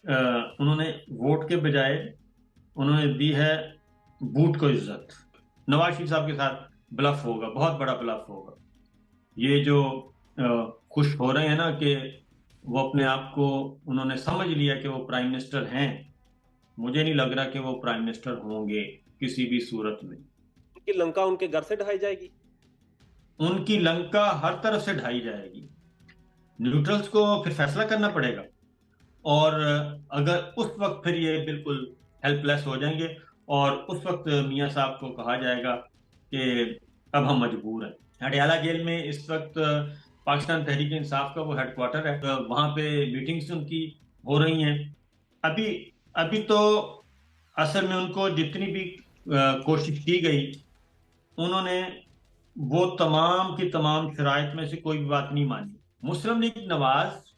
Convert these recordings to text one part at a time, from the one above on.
उन्होंने वोट के बजाय उन्होंने दी है बूट को इज्जत। नवाज शरीफ साहब के साथ ब्लफ होगा, बहुत बड़ा ब्लफ होगा। ये जो खुश हो रहे हैं ना कि वो अपने आप को उन्होंने समझ लिया कि वो प्राइम मिनिस्टर हैं, मुझे नहीं लग रहा कि वो प्राइम मिनिस्टर होंगे किसी भी सूरत में। उनकी लंका उनके घर से ढहाई जाएगी। उनकी लंका हर तरफ से ढाई जाएगी। न्यूट्रल्स को फिर फैसला करना पड़ेगा। और अगर उस वक्त फिर ये बिल्कुल हेल्पलेस हो जाएंगे, और उस वक्त मियां साहब को कहा जाएगा कि अब हम मजबूर हैं। अडयाला जेल में इस वक्त पाकिस्तान तहरीक इंसाफ का वो हेडक्वार्टर है, वहां पे मीटिंग्स उनकी हो रही हैं। अभी अभी तो असल में उनको जितनी भी कोशिश की गई, उन्होंने वो तमाम की तमाम शराइत में से कोई भी बात नहीं मानी। मुस्लिम लीग नवाज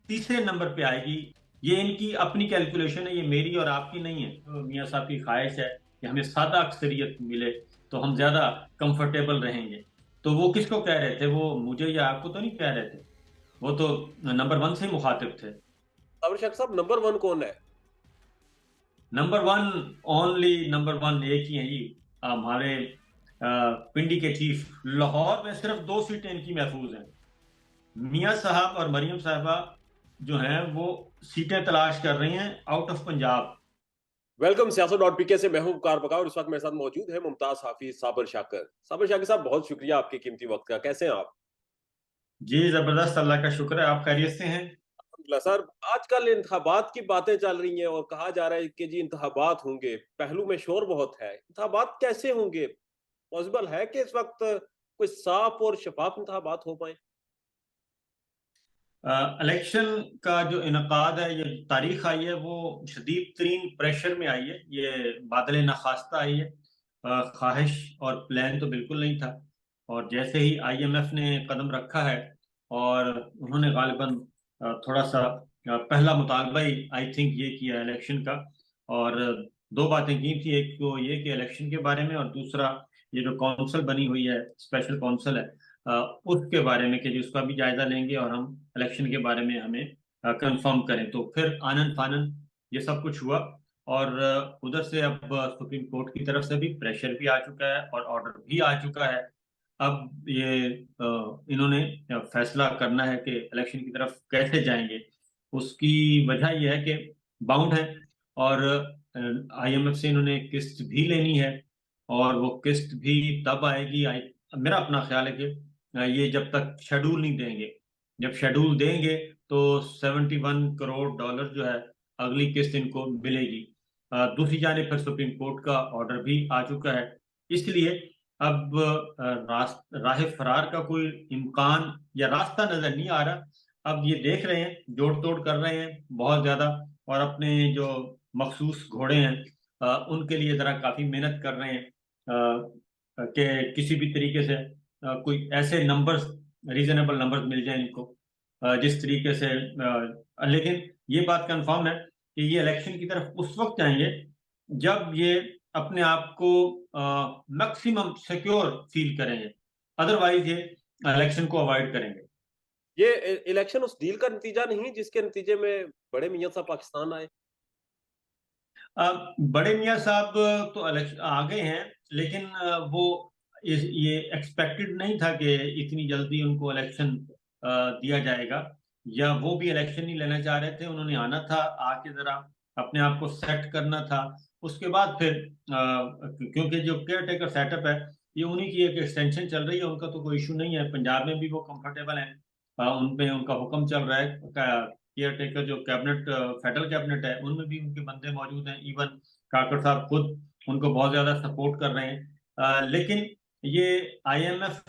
तीसरे नंबर पे आएगी। ये इनकी अपनी कैलकुलेशन है, ये मेरी और आपकी नहीं है। तो मियां साहब की ख्वाहिश है कि हमें सादा अक्सरियत मिले तो हम ज्यादा कंफर्टेबल रहेंगे। तो वो किसको कह रहे थे? वो मुझे या आपको तो नहीं कह रहे थे, वो तो नंबर वन से ही मुखातिब थे। अबर शक साहब, नंबर वन कौन है? Number one, only number one एक ही है जी, हमारे पिंडी के चीफ। लाहौर में सिर्फ दो सीटें इनकी महफूज हैं। मियां साहब और मरियम साहबा जो हैं वो सीटें तलाश कर रही हैं आउट ऑफ पंजाब। वेलकम सियासत डॉट पीके से मैं हूं कार बका और इस वक्त मेरे साथ मौजूद है मुमताज हाफिज साबर शाकर। साबर शाकर साहब, बहुत शुक्रिया आपके कीमती वक्त का। कैसे हैं आप? जी जबरदस्त, अल्लाह का शुक्र है। आप खैरियत से हैं? अल्हम्दुलिल्लाह सर। आजकल इंतखाबात की बातें चल रही हैं और कहा जा रहा है कि जी इंतखाबात होंगे। पहलू में शोर बहुत है, इंतखाबात कैसे होंगे? पॉसिबल है कि इस वक्त कोई साफ और शफाफ इंतखाबात हो पाए? इलेक्शन का जो इनकाद है, ये तारीख आई है, वो शदीद तरीन प्रेशर में आई है। ये बादल नखास्ता आई है। ख्वाहिश और प्लान तो बिल्कुल नहीं था। और जैसे ही आईएमएफ ने कदम रखा है, और उन्होंने गालिबन थोड़ा सा पहला मुतालबा ही आई थिंक ये किया इलेक्शन का। और दो बातें की थी, एक तो ये कि इलेक्शन के बारे में, और दूसरा ये जो काउंसिल बनी हुई है, स्पेशल काउंसिल है, उसके बारे में कि जी उसका भी जायजा लेंगे और हम इलेक्शन के बारे में हमें कंफर्म करें। तो फिर आनन फानन ये सब कुछ हुआ। और उधर से अब सुप्रीम कोर्ट की तरफ से भी प्रेशर भी आ चुका है और ऑर्डर भी आ चुका है। अब ये इन्होंने फैसला करना है कि इलेक्शन की तरफ कैसे जाएंगे। उसकी वजह यह है कि बाउंड है, और आईएमएफ से इन्होंने किस्त भी लेनी है। और वो किस्त भी तब आएगी, मेरा अपना ख्याल है कि ये जब तक शेड्यूल नहीं देंगे। जब शेड्यूल देंगे तो 71 करोड़ डॉलर जो है अगली किस्त इनको मिलेगी। दूसरी जानिब फिर सुप्रीम कोर्ट का ऑर्डर भी आ चुका है। इसलिए अब राह फरार का कोई इम्कान या रास्ता नजर नहीं आ रहा। अब ये देख रहे हैं, जोड़ तोड़ कर रहे हैं बहुत ज्यादा, और अपने जो मखसूस घोड़े हैं उनके लिए जरा काफी मेहनत कर रहे हैं कि किसी भी तरीके से कोई ऐसे नंबर्स, रीजनेबल नंबर्स मिल जाए इनको, जिस तरीके से लेकिन ये बात कंफर्म है कि ये इलेक्शन की तरफ उस वक्त जाएंगे जब ये अपने आप को मैक्सिमम सिक्योर फील करेंगे। अदरवाइज ये इलेक्शन को अवॉइड करेंगे। ये इलेक्शन उस डील का नतीजा नहीं जिसके नतीजे में बड़े मियां साहब पाकिस्तान आए? बड़े मियाँ साहब तो इलेक्शन आ गए हैं, लेकिन वो ये एक्सपेक्टेड नहीं था कि इतनी जल्दी उनको इलेक्शन दिया जाएगा, या वो भी इलेक्शन नहीं लेना चाह रहे थे। उन्होंने आना था, आके जरा अपने आप को सेट करना था। उसके बाद फिर क्योंकि जो केयर टेकर सेटअप है, ये उन्हीं की एक एक्सटेंशन चल रही है, उनका तो कोई इशू नहीं है। पंजाब में भी वो कंफर्टेबल हैं, उन पे उनका हुक्म चल रहा है। केयर टेकर जो कैबिनेट, फेडरल कैबिनेट है, उनमें भी उनके बंदे मौजूद हैं। इवन काकड़ साहब खुद उनको बहुत ज्यादा सपोर्ट कर रहे हैं। लेकिन ये आईएमएफ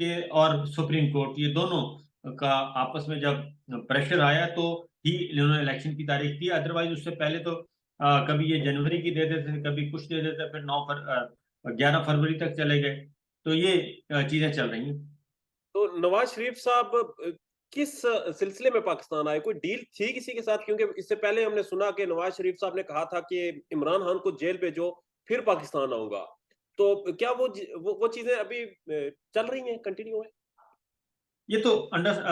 के और सुप्रीम कोर्ट, ये दोनों का आपस में जब प्रेशर आया तो ही इन्होंने इलेक्शन की तारीख दी। अदरवाइज उससे पहले तो कभी ये जनवरी की दे देते थे, कभी कुछ दे देते, फिर 11 फरवरी तक चले गए। तो ये चीजें चल रही हैं। तो नवाज शरीफ साहब किस सिलसिले में पाकिस्तान आए? कोई डील थी किसी के साथ? क्योंकि इससे पहले हमने सुना कि नवाज शरीफ साहब ने कहा था कि इमरान खान को जेल भेजो, फिर पाकिस्तान आऊंगा। तो क्या वो चीजें अभी चल रही हैं, कंटिन्यू है? ये तो अंडर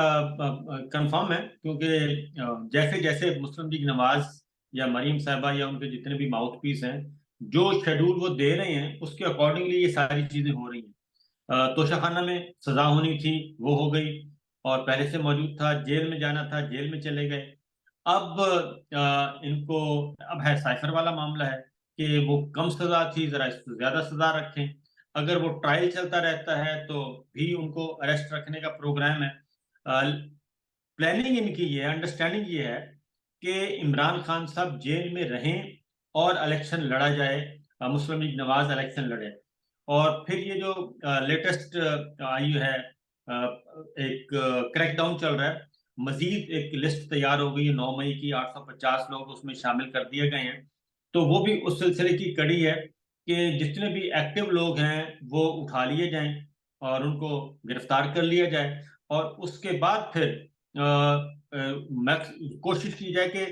कंफर्म है, क्योंकि जैसे जैसे मुस्लिम लीग नवाज या मरीम साहबा या उनके जितने भी माउथ पीस हैं, जो शेड्यूल वो दे रहे हैं उसके अकॉर्डिंगली ये सारी चीजें हो रही हैं। तोशाखाना में सजा होनी थी, वो हो गई, और पहले से मौजूद था, जेल में जाना था, जेल में चले गए। अब इनको अब है साइफर वाला मामला है कि वो कम सजा थी, जरा इसको ज्यादा सजा रखें। अगर वो ट्रायल चलता रहता है तो भी उनको अरेस्ट रखने का प्रोग्राम है। प्लानिंग इनकी ये है, अंडरस्टैंडिंग ये है कि इमरान खान साहब जेल में रहें और इलेक्शन लड़ा जाए, मुस्लिम लीग नवाज इलेक्शन लड़े। और फिर ये जो लेटेस्ट आई है, एक क्रैकडाउन चल रहा है, मजीद एक लिस्ट तैयार हो गई है 9 मई की, 850 लोग उसमें शामिल कर दिए गए हैं। तो वो भी उस सिलसिले की कड़ी है कि जितने भी एक्टिव लोग हैं वो उठा लिए जाएं और उनको गिरफ्तार कर लिया जाए। और उसके बाद फिर कोशिश की जाए कि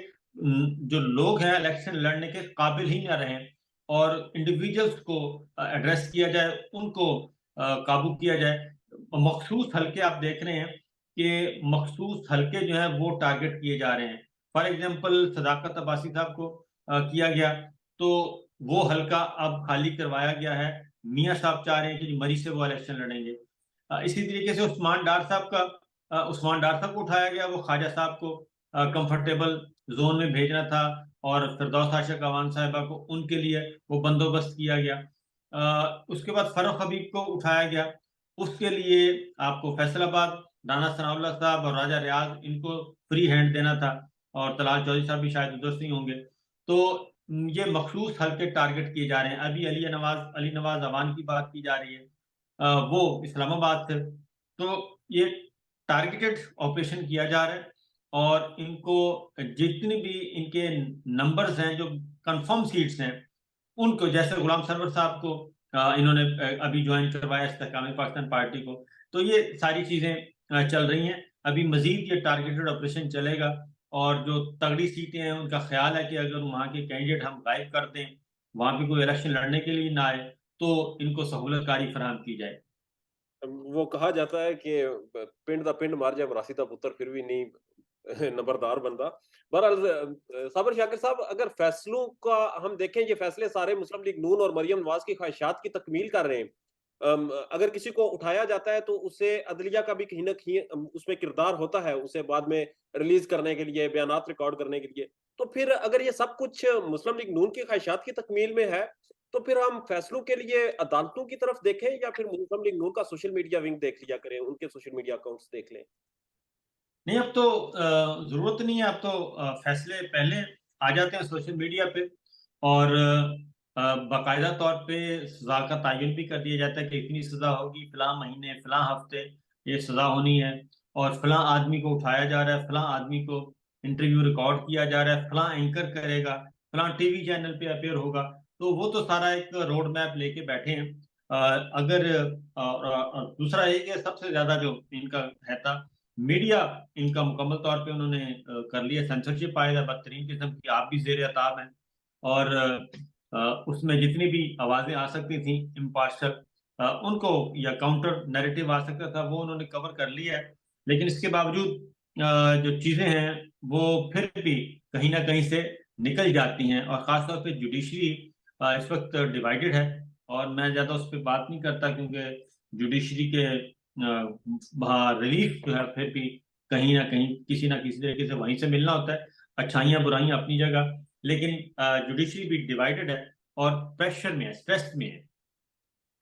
जो लोग हैं इलेक्शन लड़ने के काबिल ही ना रहें, और इंडिविजुअल्स को एड्रेस किया जाए, उनको काबू किया जाए। मखसूस हलके आप देख रहे हैं कि मखसूस हलके जो हैं वो टारगेट किए जा रहे हैं। फॉर एग्जांपल सदाकत अब्बासी साहब को किया गया, तो वो हलका अब खाली करवाया गया है। मियां साहब चाह रहे हैं कि मरी से वो इलेक्शन लड़ेंगे। इसी तरीके से उस्मान डार साहब को उठाया गया, वो ख्वाजा साहब को कंफर्टेबल जोन में भेजना था, और फिरदौस आशा अवान साहिबा को उनके लिए वो बंदोबस्त किया गया। उसके बाद फरूख हबीब को उठाया गया, उसके लिए आपको फैसलाबाद राना सनाउल्लाह साहब और राजा रियाज इनको फ्री हैंड देना था, और तलाल चौधरी साहब भी शायद उधर से ही होंगे। तो ये मखसूस हल्के टारगेट किए जा रहे हैं। अभी अली नवाज अवान की बात की जा रही है, वो इस्लामाबाद से। तो ये टारगेटेड ऑपरेशन किया जा रहा है, और इनको जितनी भी इनके नंबर्स हैं जो कंफर्म सीट्स हैं, उनको जैसे गुलाम सरवर साहब को इन्होंने अभी ज्वाइन करवाया इस्तेकाम पाकिस्तान पार्टी को। तो ये सारी चीजें चल रही हैं। अभी मजीद ये टारगेटेड ऑपरेशन चलेगा, और जो तगड़ी सीटें हैं उनका ख्याल है कि अगर वहाँ के कैंडिडेट हम गायब कर दें, वहाँ पे कोई इलेक्शन लड़ने के लिए ना आए, तो इनको सहूलतकारी फराहम की जाए। वो कहा जाता है कि पिंड दा पिंड मार जाए मरासी दा पुत्र फिर भी नहीं नंबरदार बंदा। बहरहाल साबिर शाकिर साहब, अगर फैसलों का हम देखें, ये फैसले सारे मुस्लिम लीग नून और मरियम नवाज की ख्वाहिशात की तकमील कर रहे हैं। अगर किसी को उठाया जाता है तो उससे अदलिया का भी कहीं न कहीं उसमें किरदार होता है, उसे बाद में रिलीज़ करने के लिए, बयानात रिकॉर्ड करने के लिए। तो फिर अगर ये सब कुछ मुस्लिम लीग नून की ख्वाहिशात की तकमील में है, तो फिर हम फैसलों के लिए अदालतों की तरफ देखें या फिर मुस्लिम लीग नून का सोशल मीडिया विंग देख लिया करें, उनके सोशल मीडिया अकाउंट्स देख लें? नहीं, अब तो जरूरत नहीं है। अब तो फैसले पहले आ जाते हैं सोशल मीडिया पे, और बाकायदा तौर पे सजा का तयन भी कर दिया जाता है कि इतनी सजा होगी, फलां महीने फलां हफ्ते ये सजा होनी है, और फलां आदमी को उठाया जा रहा है, फलां आदमी को इंटरव्यू रिकॉर्ड किया जा रहा है, फलां एंकर करेगा, फलां टीवी चैनल पे अपेयर होगा। तो वो तो सारा एक रोड मैप लेके बैठे हैं। अगर और दूसरा है कि सबसे ज्यादा जो इनका है था, मीडिया इनका मुकम्मल तौर पे उन्होंने कर लिया। सेंसरशिप आएगा बदतरीन किस्म की, आप भी जेर अताब हैं। और उसमें जितनी भी आवाजें आ सकती थी इम्पार्शल, उनको या काउंटर नैरेटिव आ सकता था, वो उन्होंने कवर कर लिया है। लेकिन इसके बावजूद जो चीजें हैं वो फिर भी कहीं ना कहीं से निकल जाती हैं, और खासतौर पे जुडिशरी इस वक्त डिवाइडेड है। और मैं ज्यादा उस पर बात नहीं करता, क्योंकि जुडिशरी के वहाँ रिलीफ जो है फिर भी कहीं ना कहीं किसी ना किसी तरीके से वहीं से मिलना होता है। अच्छाइयाँ बुराइयां अपनी जगह, लेकिन जुडिशरी भी डिवाइडेड है और प्रेशर में है, स्ट्रेस में है।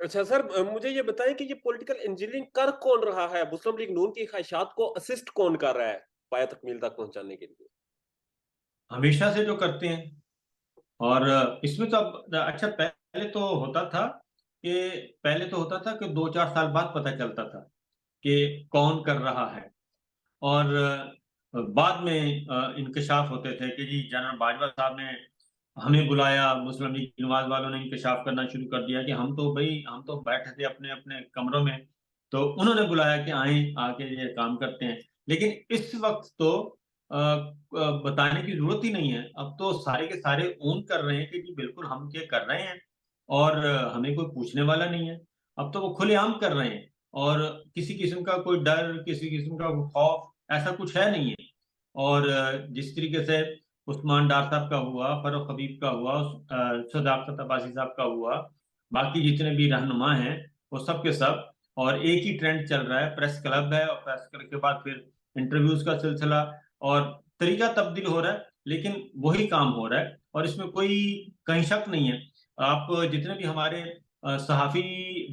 अच्छा सर, मुझे ये बताएं कि ये पॉलिटिकल इंजीनियरिंग कर कौन रहा है? मुस्लिम लीग नून की ख्वाहिशात को असिस्ट कौन कर रहा है पाया तकमील तक पहुंचाने के लिए? हमेशा से जो करते हैं। और इसमें तो अब अच्छा, पहले तो होता था कि 2-4 साल बाद पता चलता था कि कौन कर रहा है। और बाद में इंकशाफ होते थे कि जी जनरल बाजवा साहब ने हमें बुलाया, मुस्लिम लीग नवाज वालों ने इंकशाफ करना शुरू कर दिया कि हम तो बैठे थे अपने अपने कमरों में, तो उन्होंने बुलाया कि आए, आके ये काम करते हैं। लेकिन इस वक्त तो बताने की जरूरत ही नहीं है। अब तो सारे के सारे ओन कर रहे हैं कि जी बिल्कुल हम ये कर रहे हैं, और हमें कोई पूछने वाला नहीं है। अब तो वो खुलेआम कर रहे हैं। और किसी किस्म का कोई डर, किसी किस्म का कोई खौफ ऐसा कुछ है नहीं है। और जिस तरीके से उस्मान डार साहब का हुआ, फरूख हबीब का हुआ, सदाकत अब्बासी साहब का हुआ, बाकी जितने भी रहनुमा हैं वो सब के सब, और एक ही ट्रेंड चल रहा है, प्रेस क्लब है, और प्रेस क्लब के बाद फिर इंटरव्यूज का सिलसिला, और तरीका तब्दील हो रहा है लेकिन वही काम हो रहा है, और इसमें कोई कहीं शक नहीं है। आप जितने भी हमारे सहाफी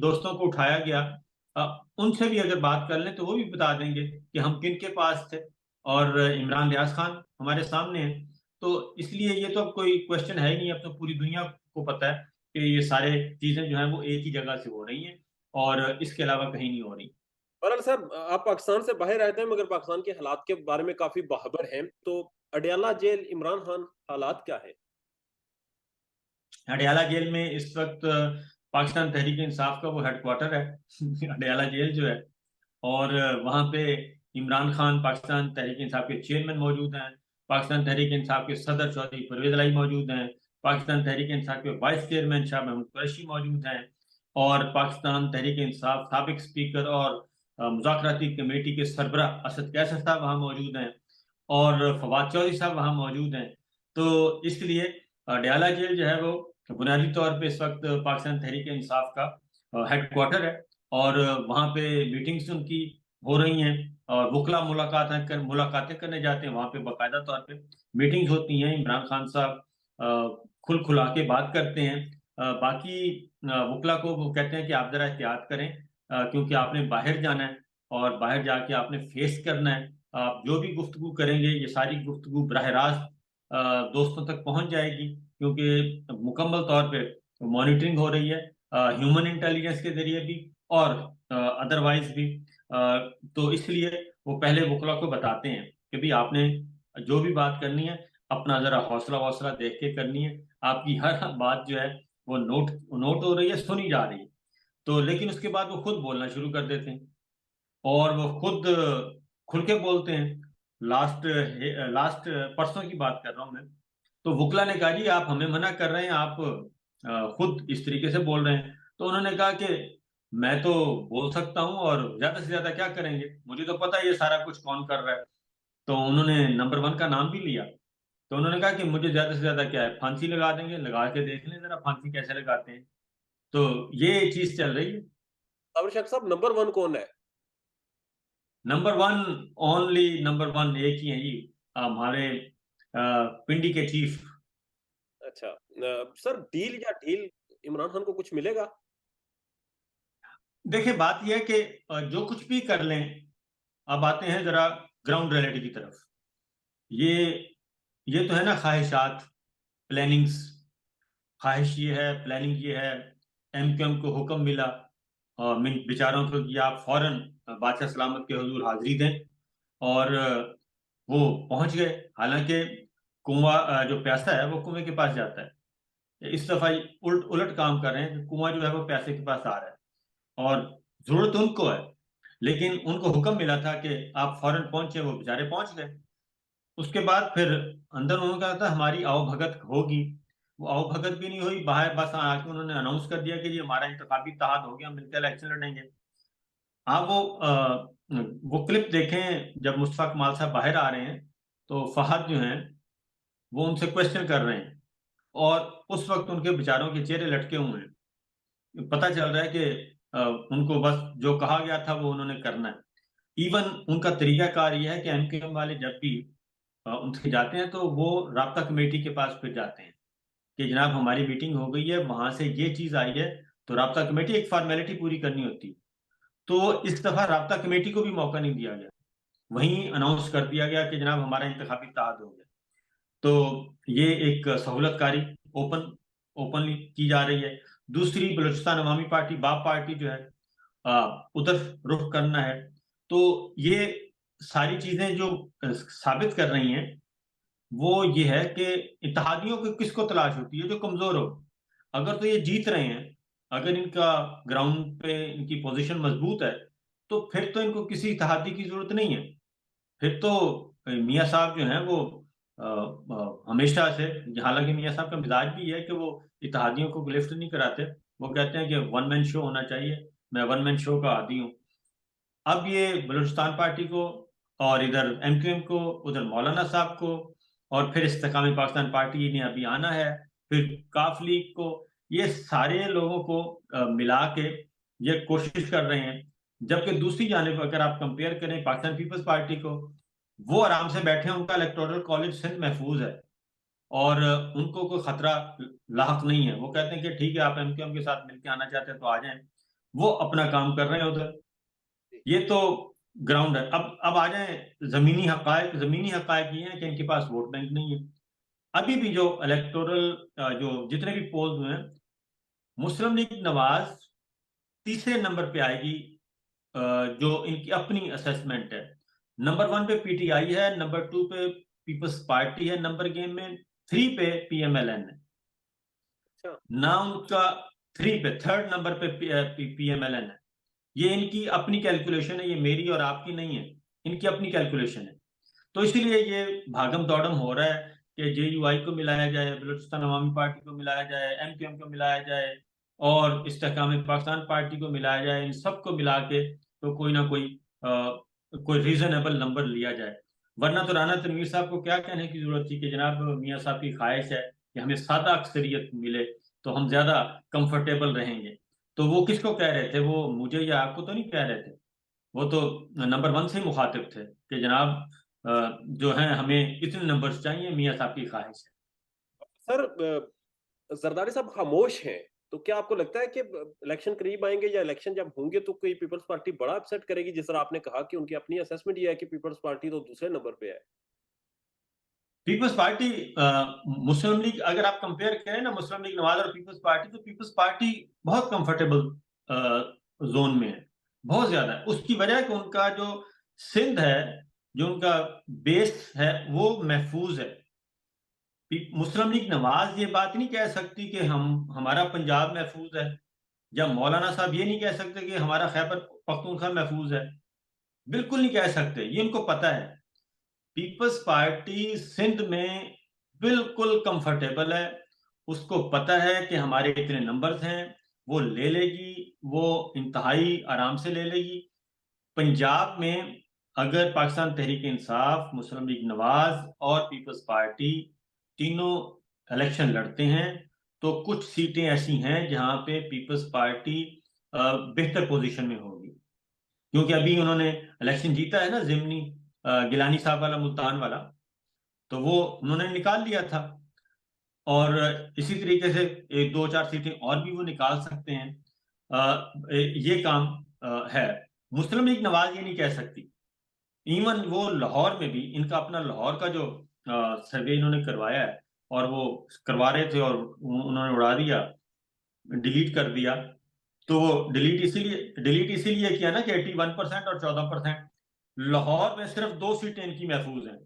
दोस्तों को उठाया गया, उनसे भी अगर बात कर लें तो वो भी बता देंगे कि हम किन के पास थे, और इमरान रियाज खान हमारे सामने है। तो इसलिए ये तो अब कोई क्वेश्चन है ही नहीं, अब तो पूरी दुनिया को पता है कि ये सारे चीजें जो हैं वो एक ही जगह से हो रही हैं, और इसके अलावा कहीं नहीं हो रही। बहरहाल साहब, आप पाकिस्तान से बाहर रहते हैं मगर पाकिस्तान के हालात के बारे में काफी बाखबर हैं, तो अडयाला जेल, इमरान खान, हालात क्या है? अडयाला जेल में इस वक्त पाकिस्तान तहरीक इंसाफ का वो हेडक्वार्टर है अडयाला जेल जो है। और वहाँ पे इमरान खान, पाकिस्तान तहरीक इंसाफ के चेयरमैन मौजूद हैं, पाकिस्तान तहरीक इंसाफ के सदर चौधरी परवेज इलाही मौजूद हैं, पाकिस्तान तहरीक इंसाफ के वाइस चेयरमैन शाह महमूद कुरैशी मौजूद हैं, और पाकिस्तान तहरीक इंसाफ साबिक स्पीकर और मुज़ाकराती कमेटी के सरबरा असद कैसर साहब वहाँ मौजूद हैं, और फवाद चौधरी साहब वहाँ मौजूद हैं। तो इसलिए डयाला जेल जो है वो बुनियादी तौर पे इस वक्त पाकिस्तान तहरीक इंसाफ का हेडक्वार्टर है, और वहाँ पे मीटिंग्स उनकी हो रही हैं, और वकला मुलाकातें करने जाते हैं, वहाँ पे बाकायदा तौर पे मीटिंग्स होती हैं। इमरान खान साहब खुल खुला के बात करते हैं। बाकी वकला को वो कहते हैं कि आप जरा एहतियात करें, क्योंकि आपने बाहर जाना है, और बाहर जाके आपने फेस करना है। आप जो भी गुफ्तगू करेंगे ये सारी गुफ्तगू बराह रास्त दोस्तों तक पहुंच जाएगी, क्योंकि मुकम्मल तौर पे मॉनिटरिंग हो रही है, ह्यूमन इंटेलिजेंस के जरिए भी और अदरवाइज भी। तो इसलिए वो पहले वकला को बताते हैं कि भाई आपने जो भी बात करनी है अपना जरा हौसला वौसला देख के करनी है, आपकी हर बात जो है वो नोट नोट हो रही है, सुनी जा रही है। तो लेकिन उसके बाद वो खुद बोलना शुरू कर देते हैं, और वो खुद खुल के बोलते हैं। लास्ट लास्ट परसों की बात कर रहा हूँ मैं। तो वकला ने कहा जी आप हमें मना कर रहे हैं, आप खुद इस तरीके से बोल रहे हैं। तो उन्होंने कहा कि मैं तो बोल सकता हूँ, और ज्यादा से ज्यादा क्या करेंगे, मुझे तो पता है ये सारा कुछ कौन कर रहा है। तो उन्होंने नंबर वन का नाम भी लिया। तो उन्होंने कहा कि मुझे ज्यादा से ज्यादा क्या है, फांसी लगा देंगे, लगा के देख लें जरा फांसी कैसे लगाते हैं। तो ये चीज चल रही है। अबर शक साहब, नंबर वन कौन है? Number one, only number one एक ही है जी, हमारे पिंडी के चीफ। अच्छा, सर, डील या ढील, इमरान खान को कुछ मिलेगा? देखिए बात यह है कि जो कुछ भी कर लें, अब आते हैं जरा ग्राउंड रियलिटी की तरफ। ये ये तो है ना ख्वाहिशात, प्लानिंग्स। ख्वाहिश ये है, प्लानिंग ये है, एमक्यूएम को हुक्म मिला और मिन बेचारों को कि आप फौरन बादशाह सलामत के हुजूर हाजिरी दें, और वो पहुंच गए। हालांकि कुआं जो प्यासा है वो कुएं के पास जाता है। इस दफा उल्ट उलट काम कर रहे हैं कि कुआं जो है वो प्यासे के पास आ रहा है, और जरूरत उनको है, लेकिन उनको हुक्म मिला था कि आप फौरन पहुंचे, वो बेचारे पहुंच गए। उसके बाद फिर अंदर उन्होंने कहा था हमारी आवभगत होगी, वो आवभगत भी नहीं हुई। बाहर बस आके उन्होंने अनाउंस कर दिया कि ये हमारा इंतखाबी इत्तेहाद हो गया, हम मिलकर इलेक्शन लड़ेंगे। आप वो क्लिप देखें जब मुस्तफा कमाल साहब बाहर आ रहे हैं, तो फहद जो हैं वो उनसे क्वेश्चन कर रहे हैं, और उस वक्त उनके बेचारों के चेहरे लटके हुए हैं। पता चल रहा है कि उनको बस जो कहा गया था वो उन्होंने करना है। इवन उनका तरीकाकार ये है कि एमक्यूएम वाले जब भी उनसे जाते हैं तो वो राब्ता कमेटी के पास फिर जाते हैं कि जनाब हमारी मीटिंग हो गई है, वहां से ये चीज आई है। तो राब्ता कमेटी एक फॉर्मेलिटी पूरी करनी होती है। तो इस दफा राब्ता कमेटी को भी मौका नहीं दिया गया, वहीं अनाउंस कर दिया गया कि जनाब हमारा इंतखाबी इत्तेहाद हो गया। तो ये एक सहूलतकारी ओपन ओपनली की जा रही है। दूसरी बलूचिस्तान अवामी पार्टी, बाप पार्टी जो है, उधर रुख करना है। तो ये सारी चीजें जो साबित कर रही हैं वो ये है कि इत्तेहादियों को किसको तलाश होती है, जो कमजोर हो। अगर तो ये जीत रहे हैं, अगर इनका ग्राउंड पे इनकी पोजीशन मजबूत है, तो फिर तो इनको किसी इत्तेहादी की जरूरत नहीं है। फिर तो मियाँ साहब जो हैं वो हमेशा से, हालांकि मियाँ साहब का मिजाज भी है कि वो इत्तेहादियों को लिफ्ट नहीं कराते। वो कहते हैं कि वन मैन शो होना चाहिए, मैं वन मैन शो का आदी हूँ। अब ये बलूचिस्तान पार्टी को और इधर MQM को, उधर मौलाना साहब को, और फिर इस्तेकाम पाकिस्तान पार्टी ने अभी आना है, फिर काफ लीग को, ये सारे लोगों को मिला के ये कोशिश कर रहे हैं। जबकि दूसरी जानिब अगर आप कंपेयर करें पाकिस्तान पीपल्स पार्टी को, वो आराम से बैठे हैं, उनका इलेक्टोरल कॉलेज सिंध महफूज है और उनको कोई खतरा लाहक नहीं है। वो कहते हैं कि ठीक है, आप MQM के साथ मिलकर आना चाहते हैं तो आ जाएं। वो अपना काम कर रहे हैं उधर। ये तो ग्राउंड है। अब आ जाए जमीनी हकायक। जमीनी हकायक ये है कि इनके पास वोट बैंक नहीं है। अभी भी जो इलेक्टोरल जो जितने भी पोल्स हुए हैं, मुस्लिम लीग नवाज तीसरे नंबर पे आएगी, जो इनकी अपनी असेसमेंट है। नंबर 1 पे PTI है, नंबर 2 पे पीपल्स पार्टी है, नंबर गेम में 3 पे PMLN है। अच्छा। ना उनका 3 पे, थर्ड नंबर पे PMLN है। ये इनकी अपनी कैलकुलेशन है, ये मेरी और आपकी नहीं है, इनकी अपनी कैलकुलेशन है। तो इसीलिए ये भागम दौड़म हो रहा है कि JUI को मिलाया जाए, बलूचिस्तान अवामी पार्टी को मिलाया जाए, MQM को मिलाया जाए और इस्तेहकाम पाकिस्तान पार्टी को मिलाया जाए। इन सबको मिला के तो कोई ना कोई रीजनेबल नंबर लिया जाए। वरना तो राना तनवीर साहब को क्या कहने की जरूरत थी कि जनाब मियाँ साहब की ख्वाहिश है कि हमें सादा अक्सरियत मिले तो हम ज्यादा कंफर्टेबल रहेंगे। तो वो किसको कह रहे थे? वो मुझे या आपको तो नहीं कह रहे थे। वो तो नंबर 1 से ही मुखातिब थे कि जनाब जो है हमें इतने नंबर्स चाहिए, मियाँ साहब की ख्वाहिश है। सर, जरदारी साहब खामोश हैं, तो क्या आपको लगता है कि इलेक्शन करीब आएंगे या इलेक्शन जब होंगे तो कोई पीपल्स पार्टी बड़ा अपसेट करेगी? जिस तरह आपने कहा कि उनकी अपनी असेसमेंट ये है कि पीपल्स पार्टी तो दूसरे नंबर पे है। पीपल्स पार्टी, मुस्लिम लीग, अगर आप कंपेयर करें ना मुस्लिम लीग नवाज और पीपल्स पार्टी, तो पीपल्स पार्टी बहुत कंफर्टेबल जोन में है, बहुत ज्यादा है। उसकी वजह है कि उनका जो सिंध है, जो उनका बेस है, वो महफूज है। मुस्लिम लीग नवाज ये बात नहीं कह सकती कि हमारा पंजाब महफूज है, या मौलाना साहब ये नहीं कह सकते कि हमारा खैबर पख्तूनख्वा महफूज है। बिल्कुल नहीं कह सकते, ये इनको पता है। पीपल्स पार्टी सिंध में बिल्कुल कंफर्टेबल है। उसको पता है कि हमारे इतने नंबर्स हैं, वो ले लेगी, वो इंतहाई आराम से ले लेगी। पंजाब में अगर पाकिस्तान तहरीक इंसाफ, मुस्लिम लीग नवाज और पीपल्स पार्टी तीनों इलेक्शन लड़ते हैं, तो कुछ सीटें ऐसी हैं जहां पे पीपल्स पार्टी बेहतर पोजीशन में होगी। क्योंकि अभी उन्होंने इलेक्शन जीता है ना, जिमनी गिलानी साहब वाला, मुल्तान वाला, तो वो उन्होंने निकाल लिया था। और इसी तरीके से एक दो चार सीटें और भी वो निकाल सकते हैं। ये काम है। मुस्लिम लीग नवाज ये नहीं कह सकती। इवन वो लाहौर में भी, इनका अपना लाहौर का जो सर्वे इन्होंने करवाया है, और वो करवा रहे थे और उन्होंने उड़ा दिया, डिलीट कर दिया। तो वो डिलीट इसीलिए किया ना कि 81% और 14%। लाहौर में सिर्फ 2 सीटें इनकी महफूज हैं,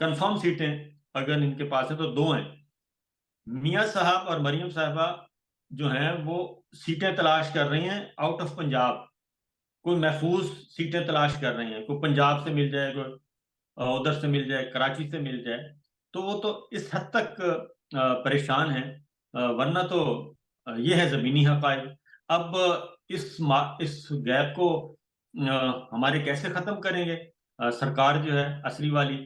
कंफर्म सीटें अगर इनके पास है तो 2 हैं। मियां साहब और मरियम साहबा जो हैं वो सीटें तलाश कर रही हैं आउट ऑफ पंजाब। कोई महफूज सीटें तलाश कर रही हैं, कोई पंजाब से मिल जाए, कोई उधर से मिल जाए, कराची से मिल जाए। तो वो तो इस हद तक परेशान है। वरना तो ये है जमीनी हकायक। अब इस गैप को हमारे कैसे खत्म करेंगे? सरकार जो है असली वाली,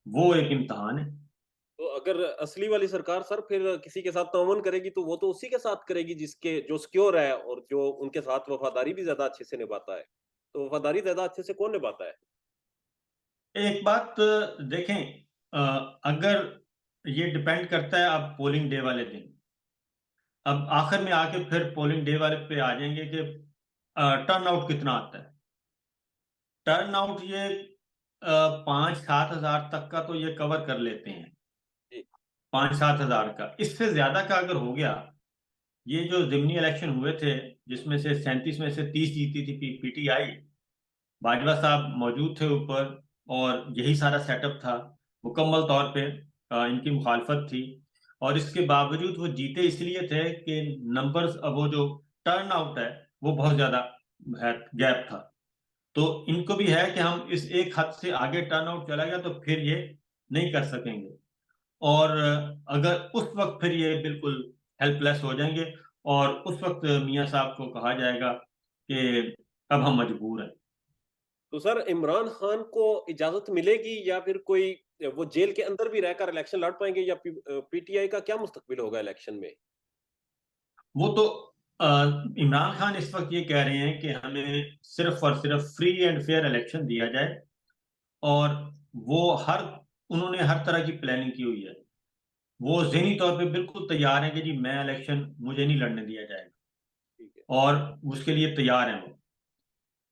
वो एक इम्तहान है। तो अगर असली वाली सरकार सर फिर किसी के साथ ताउन करेगी तो वो तो उसी के साथ करेगी जिसके जो सिक्योर है और जो उनके साथ वफादारी भी ज्यादा अच्छे से निभाता है। तो वफादारी ज्यादा अच्छे से कौन निभाता है? एक बात देखें, अगर ये डिपेंड करता है अब पोलिंग डे वाले दिन। अब आखिर में आके फिर पोलिंग डे वाले पे आ जाएंगे कि टर्न आउट कितना आता है। टर्न आउट ये 5-7 हजार तक का तो ये कवर कर लेते हैं। जी। 5-7 हजार का, इससे ज्यादा का अगर हो गया। ये जो जिमनी इलेक्शन हुए थे, जिसमें से 37 में से 30 जीती थी PTI, बाजवा साहब मौजूद थे ऊपर, और यही सारा सेटअप था। मुकम्मल तौर पे इनकी मुखालफत थी, और इसके बावजूद वो जीते इसलिए थे कि नंबर्स, वो जो टर्न आउट है वो बहुत ज्यादा गैप था। तो इनको भी है कि हम इस एक हद से आगे टर्न आउट चला गया तो फिर ये नहीं कर सकेंगे। और अगर उस वक्त फिर ये बिल्कुल हेल्पलेस हो जाएंगे, और उस वक्त मियाँ साहब को कहा जाएगा कि अब हम मजबूर हैं। तो सर इमरान खान को इजाजत मिलेगी या फिर कोई वो जेल के अंदर भी रहकर इलेक्शन लड़ पाएंगे, या पीटीआई का क्या मुस्तकबिल होगा इलेक्शन में? वो तो इमरान खान इस वक्त ये कह रहे हैं कि हमें सिर्फ और सिर्फ फ्री एंड फेयर इलेक्शन दिया जाए, और वो उन्होंने हर तरह की प्लानिंग की हुई है। वो ज़हनी तौर पे बिल्कुल तैयार हैं कि जी मैं इलेक्शन, मुझे नहीं लड़ने दिया जाएगा, ठीक है। और उसके लिए तैयार हैं वो।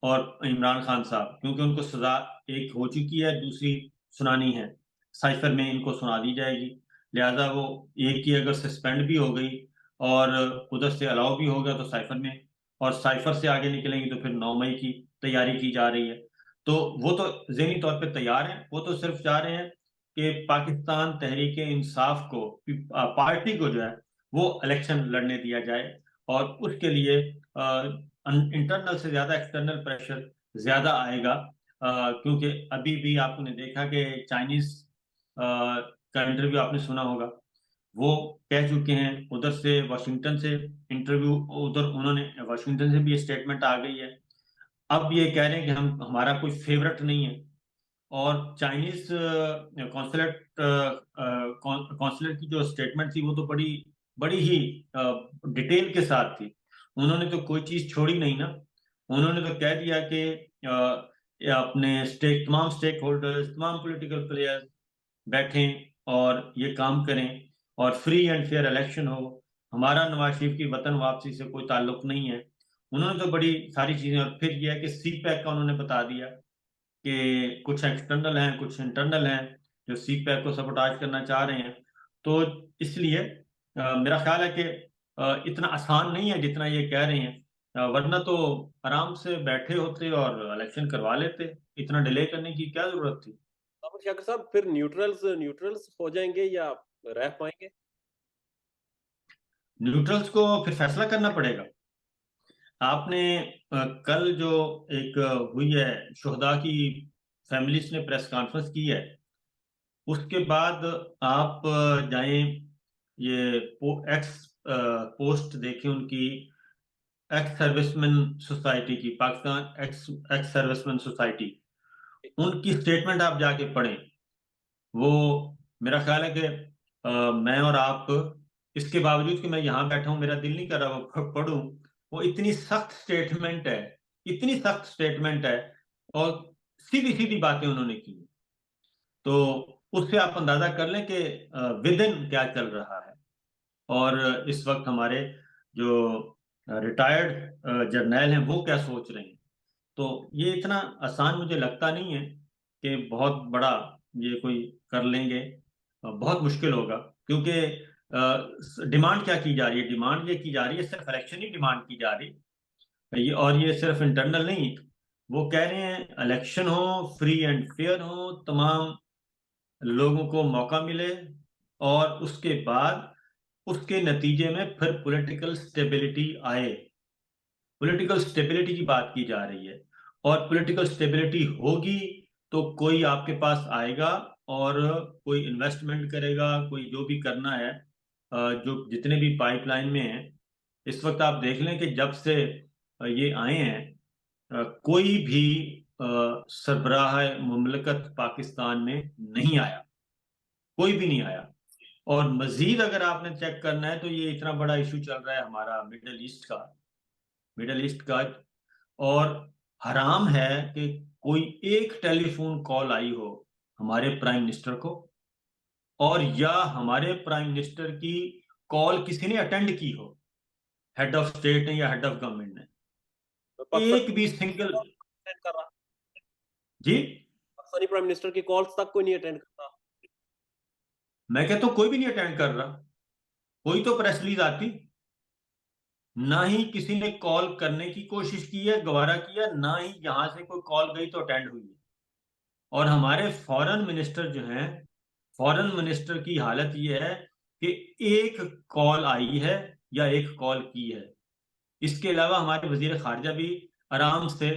और इमरान खान साहब, क्योंकि उनको सजा एक हो चुकी है, दूसरी सुनानी है, साइफर में इनको सुना दी जाएगी। लिहाजा वो एक की अगर सस्पेंड भी हो गई और उधर से अलाउ भी हो गया तो साइफर में, और साइफर से आगे निकलेंगी तो फिर 9 मई की तैयारी की जा रही है। तो वो तो ज़हनी तौर पे तैयार हैं। वो तो सिर्फ चाह रहे हैं कि पाकिस्तान तहरीक इंसाफ को, पार्टी को जो है, वो इलेक्शन लड़ने दिया जाए, और उसके लिए इंटरनल से ज्यादा एक्सटर्नल प्रेशर ज्यादा आएगा। क्योंकि अभी भी आपने देखा कि चाइनीज का इंटरव्यू आपने सुना होगा, वो कह चुके हैं उधर से, वाशिंगटन से इंटरव्यू, उधर उन्होंने वाशिंगटन से भी ये स्टेटमेंट आ गई है। अब ये कह रहे हैं कि हम, हमारा कोई फेवरेट नहीं है। और चाइनीज कॉन्सुलेट कॉन्सुलेट की जो स्टेटमेंट थी वो तो बड़ी बड़ी ही डिटेल के साथ थी। उन्होंने तो कोई चीज छोड़ी नहीं ना। उन्होंने तो कह दिया कि ये अपने तमाम स्टेक होल्डर्स, तमाम पॉलिटिकल प्लेयर्स बैठें और ये काम करें, और फ्री एंड फेयर इलेक्शन हो। हमारा नवाज शरीफ की वतन वापसी से कोई ताल्लुक नहीं है। उन्होंने तो बड़ी सारी चीजें, और फिर यह है कि सी पैक का उन्होंने बता दिया कि कुछ एक्सटर्नल हैं, कुछ इंटरनल हैं जो सी पैक को सपोर्टाज करना चाह रहे हैं। तो इसलिए मेरा ख्याल है कि इतना आसान नहीं है जितना ये कह रहे हैं। वरना तो आराम से बैठे होते और इलेक्शन करवा लेते। इतना डिले करने की क्या जरूरत थी। अब शाकिर साहब, फिर न्यूट्रल्स न्यूट्रल्स हो जाएंगे या रह पाएंगे? न्यूट्रल्स को फिर फैसला करना पड़ेगा। आपने कल जो एक हुई है, शुहदा की फैमिलीज ने प्रेस कॉन्फ्रेंस की है, उसके बाद आप जाएं, ये एक्स पोस्ट देखें उनकी, एक्स सर्विसमैन सोसाइटी की, Pakistan x ex serviceman society, उनकी स्टेटमेंट आप जाके पढ़ें। वो, मेरा ख्याल है कि मैं और आप, इसके बावजूद कि मैं यहाँ बैठा हूँ, मेरा दिल नहीं कर रहा वो पढ़ूं। वो इतनी सख्त स्टेटमेंट है, इतनी सख्त स्टेटमेंट है, और सीधी सीधी बातें उन्होंने की। तो उससे आप अंदाजा कर लें कि विद इन क्या चल रहा है। और इस वक्त हमारे जो रिटायर्ड जर्नैल हैं वो क्या सोच रहे हैं। तो ये इतना आसान मुझे लगता नहीं है कि बहुत बड़ा ये कोई कर लेंगे। बहुत मुश्किल होगा, क्योंकि डिमांड क्या की जा रही है, डिमांड ये की जा रही है, सिर्फ इलेक्शन ही डिमांड की जा रही है। ये, और ये सिर्फ इंटरनल नहीं, वो कह रहे हैं इलेक्शन हो, फ्री एंड फेयर हो, तमाम लोगों को मौका मिले, और उसके बाद उसके नतीजे में फिर पॉलिटिकल स्टेबिलिटी आए। पॉलिटिकल स्टेबिलिटी की बात की जा रही है, और पॉलिटिकल स्टेबिलिटी होगी तो कोई आपके पास आएगा और कोई इन्वेस्टमेंट करेगा, कोई जो भी करना है। जो जितने भी पाइपलाइन में हैं, इस वक्त आप देख लें कि जब से ये आए हैं, कोई भी सरबराह मुमलकत पाकिस्तान में नहीं आया, कोई भी नहीं आया। और मजीद अगर आपने चेक करना है तो ये इतना बड़ा इशू चल रहा है हमारा मिडल ईस्ट का। और हराम है कि कोई एक टेलीफोन कॉल आई हो हमारे प्राइम मिनिस्टर को, और या हमारे प्राइम मिनिस्टर की कॉल किसी ने अटेंड की हो, हेड ऑफ स्टेट ने या हेड ऑफ गवर्नमेंट ने, एक पाकिस्तानी भी सिंगल। अटेंड कर रहा, जी, पाकिस्तानी प्राइम मिनिस्टर की कॉल्स तक कोई नहीं अटेंड करता। मैं कहता हूं कोई भी नहीं अटेंड कर रहा। कोई तो प्रेस रिलीज आती, ना ही किसी ने कॉल करने की कोशिश की है, गवारा किया, ना ही यहां से कोई कॉल गई तो अटेंड हुई है। और हमारे फॉरेन मिनिस्टर जो हैं, फॉरेन मिनिस्टर की हालत ये है कि एक कॉल आई है या एक कॉल की है। इसके अलावा हमारे वजीर खारजा भी आराम से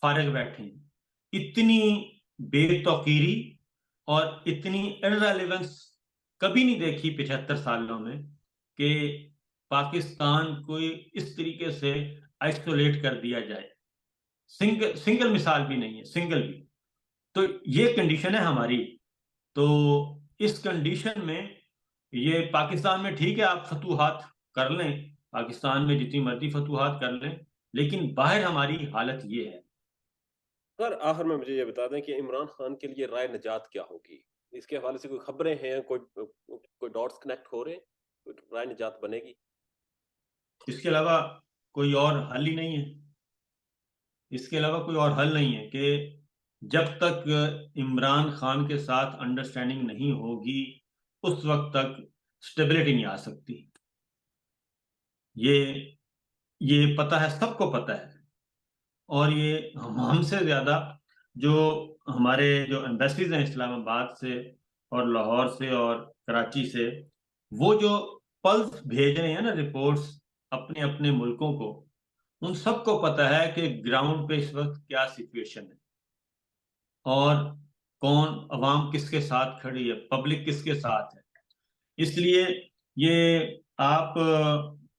फारिग बैठे हैं। इतनी बेतौकीरी और इतनी इररेलेवेंस कभी नहीं देखी 75 सालों में, कि पाकिस्तान को इस तरीके से आइसोलेट कर दिया जाए। सिंगल मिसाल भी नहीं है, सिंगल भी। तो ये कंडीशन है हमारी। तो इस कंडीशन में ये पाकिस्तान में ठीक है, आप फतूहात कर लें, पाकिस्तान में जितनी मर्जी फतूहात कर लें, लेकिन बाहर हमारी हालत ये है। सर आखिर में मुझे ये बता दें कि इमरान खान के लिए राय निजात क्या होगी? इसके हवाले से कोई खबरें हैं, कोई डॉट्स कनेक्ट हो रहे हैं, कोई राय निजात बनेगी? इसके अलावा कोई और हल ही नहीं है। इसके अलावा कोई और हल नहीं है कि जब तक इमरान खान के साथ अंडरस्टैंडिंग नहीं होगी, उस वक्त तक स्टेबिलिटी नहीं आ सकती। ये ये पता है, सबको पता है। और ये हमसे ज्यादा जो हमारे जो एम्बेसीज हैं इस्लामाबाद से और लाहौर से और कराची से, वो जो पल्स भेज रहे हैं ना, रिपोर्ट्स अपने अपने मुल्कों को, उन सबको पता है कि ग्राउंड पे इस वक्त क्या सिचुएशन है और कौन अवाम किसके साथ खड़ी है, पब्लिक किसके साथ है। इसलिए ये आप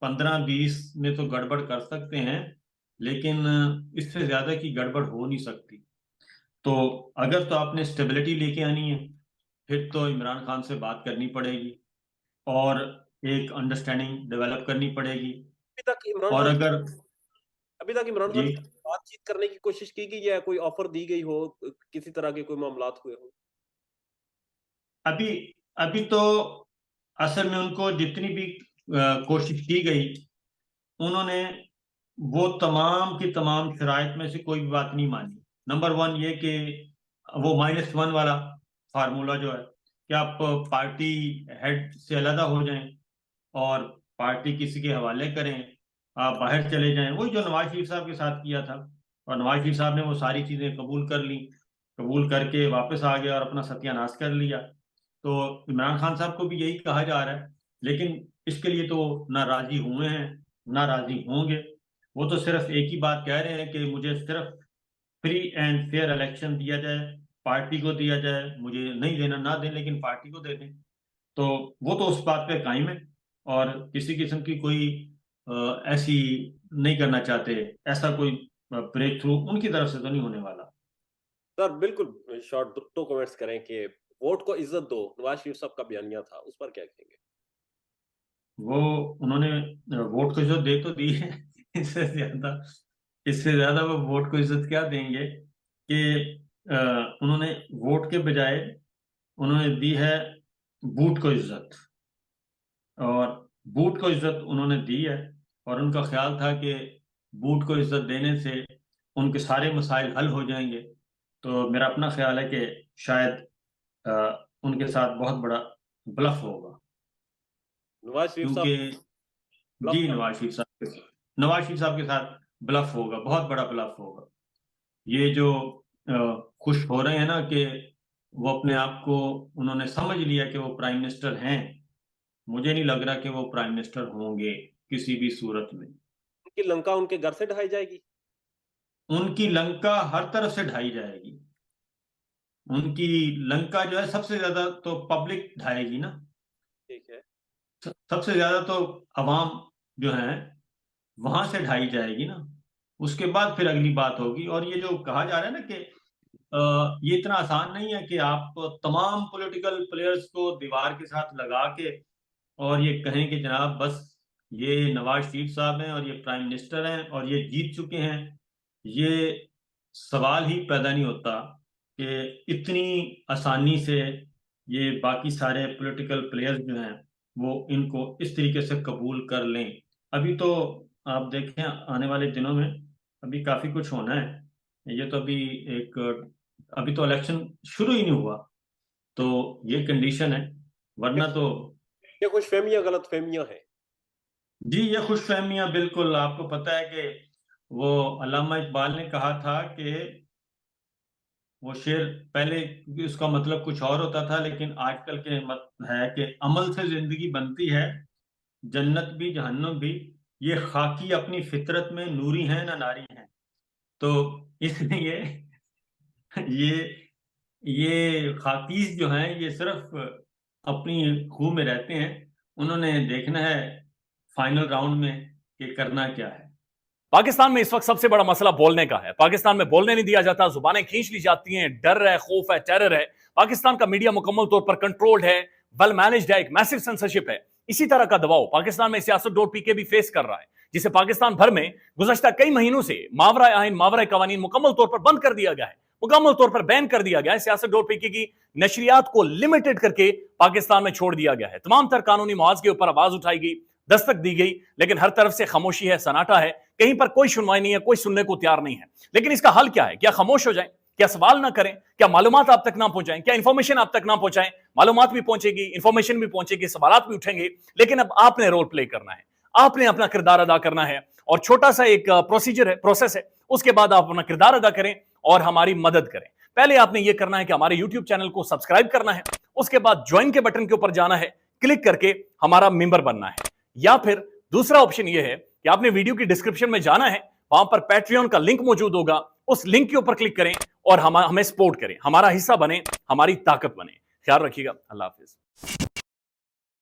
15-20 में तो गड़बड़ कर सकते हैं, लेकिन इससे ज्यादा की गड़बड़ हो नहीं सकती। तो अगर तो आपने स्टेबिलिटी लेके आनी है, फिर तो इमरान खान से बात करनी पड़ेगी और एक अंडरस्टैंडिंग डेवलप करनी पड़ेगी। अभी तक इमरान और खान अगर अभी तक इमरान जी, खान के साथ बातचीत करने की कोशिश की गई है? कोई ऑफर दी गई हो, किसी तरह के कोई मामलात हुए हो? अभी अभी तो असल में उनको जितनी भी कोशिश की गई, उन्होंने वो तमाम की तमाम शराइत में से कोई भी बात नहीं मानी। नंबर वन ये कि वो -1 वाला फार्मूला जो है कि आप पार्टी हेड से अलहदा हो जाएं और पार्टी किसी के हवाले करें, आप बाहर चले जाएं, वही जो नवाज शरीफ साहब के साथ किया था। और नवाज शरीफ साहब ने वो सारी चीजें कबूल कर ली, कबूल करके वापस आ गया और अपना सत्यानाश कर लिया। तो इमरान खान साहब को भी यही कहा जा रहा है, लेकिन इसके लिए तो ना राजी हुए हैं, ना राजी होंगे। वो तो सिर्फ एक ही बात कह रहे हैं कि मुझे सिर्फ फ्री एंड फेयर इलेक्शन दिया जाए, पार्टी को दिया जाए, मुझे नहीं देना ना दें, लेकिन पार्टी को दे दें। तो वो तो उस बात पे कायम है और किसी किस्म की कोई ऐसी नहीं करना चाहते, ऐसा कोई ब्रेक थ्रू उनकी तरफ से तो नहीं होने वाला। सर बिल्कुल शॉर्ट दो कमेंट्स करें कि वोट को इज्जत दो, नवाज शरीफ साहब का बयानिया था, उस पर क्या कहेंगे? वो उन्होंने वोट को जो दे तो दी है, इससे ज्यादा इससे ज्यादा वो वोट को इज्जत क्या देंगे कि उन्होंने वोट के बजाय उन्होंने दी है बूट को इज्जत। और बूट को इज्जत उन्होंने दी है और उनका ख्याल था कि बूट को इज्जत देने से उनके सारे मसाइल हल हो जाएंगे। तो मेरा अपना ख्याल है कि शायद उनके साथ बहुत बड़ा ब्लफ होगा। नवाज शरीफ साहब क्योंकि ब्लफ जी, कर नवाज शरीफ साहब के साथ ब्लफ होगा, बहुत बड़ा ब्लफ होगा। ये जो खुश हो रहे हैं ना कि वो अपने आप को उन्होंने समझ लिया कि वो प्राइम मिनिस्टर हैं, मुझे नहीं लग रहा कि वो प्राइम मिनिस्टर होंगे किसी भी सूरत में। उनकी लंका उनके घर से ढहाई जाएगी? उनकी लंका हर तरफ से ढाई जाएगी। उनकी लंका जो है सबसे ज्यादा तो पब्लिक ढाएगी ना। ठीक है। सबसे ज्यादा तो अवाम जो है वहां से ढाई जाएगी ना। उसके बाद फिर अगली बात होगी। और ये जो कहा जा रहा है ना कि ये इतना आसान नहीं है कि आप तमाम पॉलिटिकल प्लेयर्स को दीवार के साथ लगा के और ये कहें कि जनाब बस ये नवाज शरीफ साहब हैं और ये प्राइम मिनिस्टर हैं और ये जीत चुके हैं। ये सवाल ही पैदा नहीं होता कि इतनी आसानी से ये बाकी सारे पॉलिटिकल प्लेयर्स जो हैं वो इनको इस तरीके से कबूल कर लें। अभी तो आप देखें आने वाले दिनों में अभी काफी कुछ होना है। ये तो अभी एक अभी तो इलेक्शन शुरू ही नहीं हुआ, तो ये कंडीशन है। वरना तो ये कुछ फहमियां गलत फहमियां हैं। जी, ये खुशफहमियां बिल्कुल। आपको पता है कि वो अल्लामा इकबाल ने कहा था कि वो शेर पहले, क्योंकि उसका मतलब कुछ और होता था, लेकिन आजकल के मत है कि अमल से जिंदगी बनती है, जन्नत भी जहन्नम भी, ये खाकी अपनी फितरत में नूरी हैं ना नारी हैं। तो इसलिए ये ये खाकीज जो हैं ये सिर्फ अपनी खू में रहते हैं। उन्होंने देखना है फाइनल राउंड में कि करना क्या है। पाकिस्तान में इस वक्त सबसे बड़ा मसला बोलने का है। पाकिस्तान में बोलने नहीं दिया जाता, जुबानें खींच ली जाती हैं, डर है, खौफ है, टेरर है। पाकिस्तान का मीडिया मुकम्मल तौर पर कंट्रोल्ड है, वेल मैनेज्ड है, एक मैसिव सेंसरशिप है। इसी तरह का दबाव पाकिस्तान में सियासत.pk भी फेस कर रहा है, जिसे पाकिस्तान भर में गुज़श्ता कई महीनों से मावरा आइन, मावरा कवानीन मुकम्मल तौर पर बंद कर दिया गया है, मुकम्मल तौर पर बैन कर दिया गया है। सियासत.pk की नशरियात को लिमिटेड करके पाकिस्तान में छोड़ दिया गया है। तमाम तर कानूनी मुआवजे के ऊपर आवाज उठाई गई, दस्तक दी गई, लेकिन हर तरफ से खामोशी है, सन्नाटा है, कहीं पर कोई सुनवाई नहीं है, कोई सुनने को तैयार नहीं है। लेकिन इसका हल क्या है? क्या खामोश हो जाएं? क्या सवाल ना करें? क्या मालूमात आप तक ना पहुंचाएं? क्या इंफॉर्मेशन आप तक ना पहुंचाएं? मालूमात भी पहुंचेगी, इंफॉर्मेशन भी पहुंचेगी, सवालात भी उठेंगे, लेकिन अब आपने रोल प्ले करना है, आपने अपना किरदार अदा करना है। और छोटा सा एक प्रोसीजर है, प्रोसेस है, उसके बाद आप अपना किरदार अदा करें और हमारी मदद करें। पहले आपने यह करना है कि हमारे YouTube चैनल को सब्सक्राइब करना है, उसके बाद ज्वाइन के बटन के ऊपर जाना है, क्लिक करके हमारा मेंबर बनना है। या फिर दूसरा ऑप्शन यह है कि आपने वीडियो की डिस्क्रिप्शन में जाना है, वहां पर पैट्रियन का लिंक मौजूद होगा, उस लिंक के ऊपर क्लिक करें और हमें सपोर्ट करें, हमारा हिस्सा बने, हमारी ताकत बने। ख्याल रखिएगा। अल्लाह हाफिज।